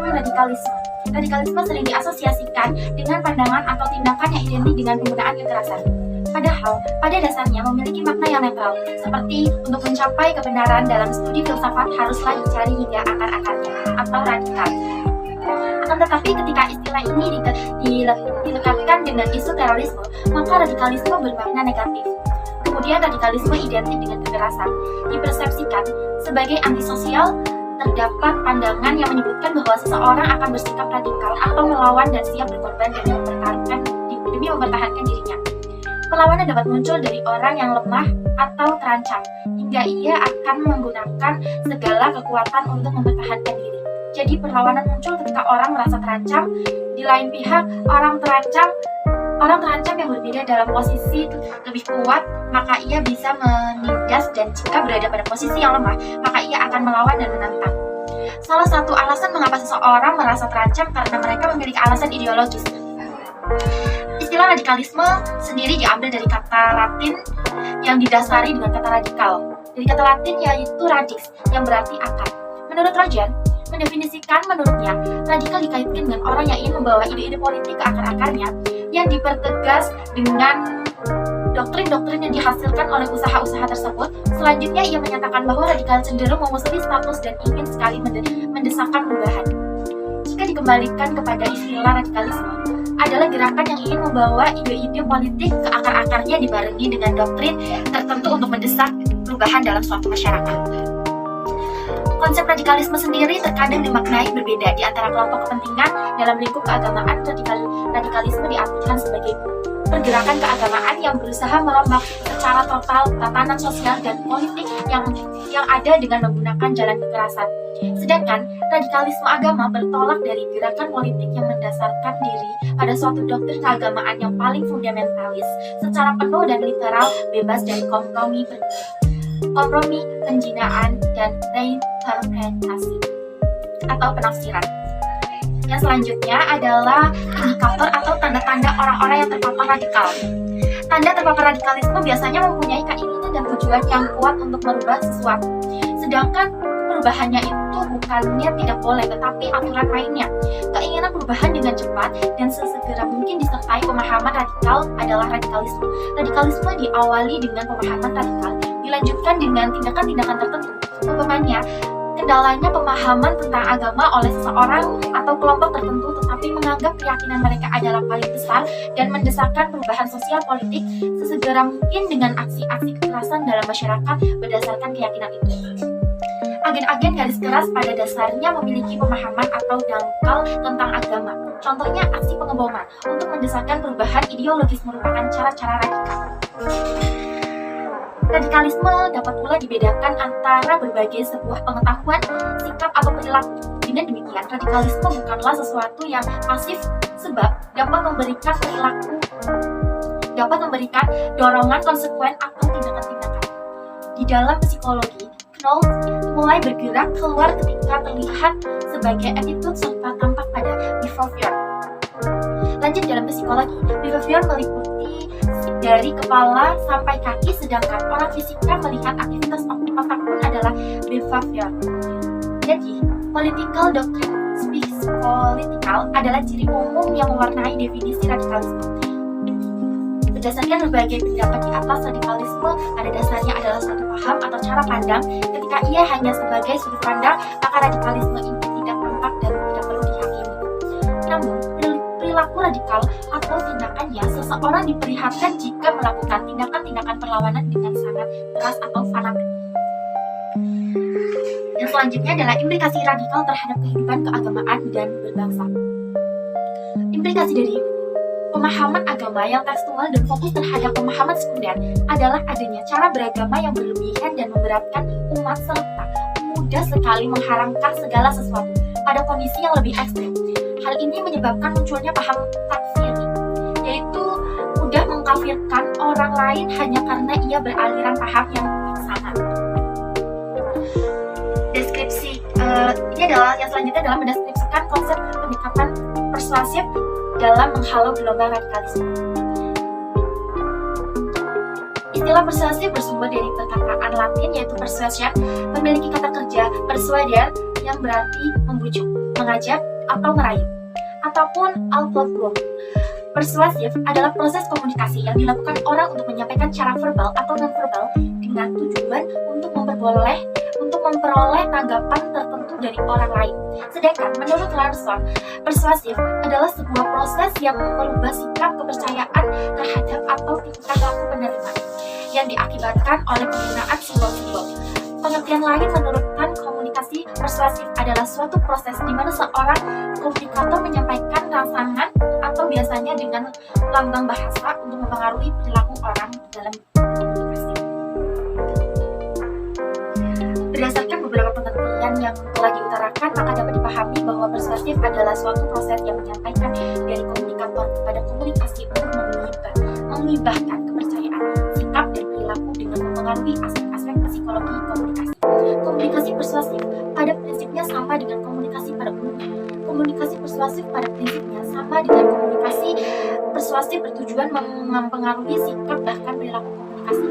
Radikalisme. Radikalisme sering diasosiasikan dengan pandangan atau tindakan yang identik dengan penggunaan kekerasan. Padahal, pada dasarnya memiliki makna yang netral, seperti untuk mencapai kebenaran dalam studi filsafat haruslah dicari hingga akar-akarnya, atau radikal. Akan tetapi ketika istilah ini dilekatkan dengan isu terorisme, maka radikalisme bermakna negatif. Kemudian radikalisme identik dengan kekerasan, dipersepsikan sebagai antisosial. Terdapat pandangan yang menyebutkan bahwa seseorang akan bersikap radikal atau melawan dan siap berkorban demi mempertahankan dirinya. Perlawanan dapat muncul dari orang yang lemah atau terancam, hingga ia akan menggunakan segala kekuatan untuk mempertahankan diri. Jadi perlawanan muncul ketika orang merasa terancam. Di lain pihak, orang terancam yang berbeda dalam posisi lebih kuat, maka ia bisa menindas, dan jika berada pada posisi yang lemah, maka ia akan melawan dan menantang. Salah satu alasan mengapa seseorang merasa terancam karena mereka memiliki alasan ideologis. Istilah radikalisme sendiri diambil dari kata Latin yang didasari dengan kata radikal. Dari kata Latin yaitu radix, yang berarti akar. Menurut Roger, menurutnya, radikal dikaitkan dengan orang yang ingin membawa ide-ide politik ke akar-akarnya, yang dipertegas dengan doktrin-doktrin yang dihasilkan oleh usaha-usaha tersebut. Selanjutnya, ia menyatakan bahwa radikal cenderung memusuhi status dan ingin sekali mendesakkan perubahan. Jika dikembalikan kepada istilah radikalisme, adalah gerakan yang ingin membawa ide-ide politik ke akar-akarnya dibarengi dengan doktrin tertentu untuk mendesak perubahan dalam suatu masyarakat. Konsep radikalisme sendiri terkadang dimaknai berbeda di antara kelompok kepentingan. Dalam lingkup keagamaan, radikalisme diartikan sebagai pergerakan keagamaan yang berusaha merombak secara total tatanan sosial dan politik yang ada dengan menggunakan jalan kekerasan. Sedangkan radikalisme agama bertolak dari gerakan politik yang mendasarkan diri pada suatu doktrin keagamaan yang paling fundamentalis, secara penuh dan literal, bebas dari kompromi, penjinaan, dan reinterpretasi atau penafsiran. Yang selanjutnya adalah indikator atau tanda-tanda orang-orang yang terpapar radikal. Tanda terpapar radikalisme biasanya mempunyai keinginan dan tujuan yang kuat untuk merubah sesuatu. Sedangkan perubahannya itu bukannya tidak boleh, tetapi aturan mainnya. Keinginan perubahan dengan cepat dan sesegera mungkin disertai pemahaman radikal adalah radikalisme. Radikalisme diawali dengan pemahaman radikal, dilanjutkan dengan tindakan-tindakan tertentu. Umpamanya, kendalanya pemahaman tentang agama oleh seseorang atau kelompok tertentu, tetapi menganggap keyakinan mereka adalah paling besar dan mendesakkan perubahan sosial politik sesegera mungkin dengan aksi-aksi kekerasan dalam masyarakat berdasarkan keyakinan itu. Agen-agen garis keras pada dasarnya memiliki pemahaman atau dangkal tentang agama. Contohnya aksi pengeboman untuk mendesakkan perubahan ideologis merupakan cara-cara radikal. Radikalisme dapat pula dibedakan antara berbagai sebuah pengetahuan, sikap, atau perilaku. Dengan demikian, radikalisme bukanlah sesuatu yang pasif, sebab dapat memberikan dorongan konsekuen atau tindakan-tindakan. Di dalam psikologi, Knoll mulai bergerak keluar ketika terlihat sebagai attitude serta tampak pada behavior. Lanjut dalam psikologi, behavior meliputi dari kepala sampai kaki, sedangkan orang fisika melihat aktivitas otak pun adalah behavior. Jadi, political doctrine psychopolitical adalah ciri umum yang mewarnai definisi radikalisme. Berdasarkan berbagai pendapat di atas, radikalisme pada dasarnya adalah suatu paham atau cara pandang. Ketika ia hanya sebagai sudut pandang, maka radikalisme ini tidak tampak dan tidak perlu dihakimi. Namun, perilaku radikal atau tindakannya, seseorang diperlihatkan jika melakukan tindakan-tindakan perlawanan dengan sangat keras atau fanatik. Yang selanjutnya adalah implikasi radikal terhadap kehidupan keagamaan dan berbangsa. Implikasi dari pemahaman agama yang tekstual dan fokus terhadap pemahaman sekunder adalah adanya cara beragama yang berlebihan dan memberatkan umat serta mudah sekali mengharamkan segala sesuatu pada kondisi yang lebih ekstrim. Hal ini menyebabkan munculnya paham takfiri, yaitu mudah mengkafirkan orang lain hanya karena ia beraliran paham yang sama. Yang selanjutnya adalah mendeskripsikan konsep pendekatan persuasif dalam menghalau gelombang radikalisme. Istilah persuasif bersumber dari perkataan Latin yaitu persuasion, memiliki kata kerja persuader yang berarti membujuk. mengajak, atau merayu. Ataupun Alpha-Blum. Persuasif adalah proses komunikasi yang dilakukan orang untuk menyampaikan secara verbal atau non-verbal dengan tujuan untuk memperoleh tanggapan tertentu dari orang lain. Sedangkan menurut Larson, persuasif adalah sebuah proses yang merubah sikap kepercayaan terhadap atau tingkah laku penerima yang diakibatkan oleh penggunaan simbol-simbol. Pengertian lain menurutkan komunikasi persuasif adalah suatu proses di mana seorang komunikator menyampaikan rangsangan atau biasanya dengan lambang bahasa untuk mempengaruhi perilaku orang dalam komunikasi. Berdasarkan beberapa pengertian yang telah diutarakan, maka dapat dipahami bahwa persuasif adalah suatu proses yang menyampaikan dari komunikator kepada komunikasi untuk mengubahkan kepercayaan, sikap, dan perilaku dengan mempengaruhi aspek-aspek psikologi komunikasi. Komunikasi persuasif pada prinsipnya sama dengan komunikasi pada umumnya. Komunikasi persuasif pada prinsipnya sama dengan komunikasi persuasif bertujuan mempengaruhi sikap bahkan perilaku komunikasi.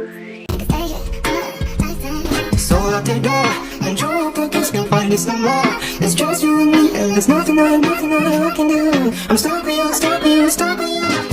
So out the door, and your pockets can find us no more. It's just you and me, and there's nothing I can do. I'm stuck with you, stuck with you, stuck with you.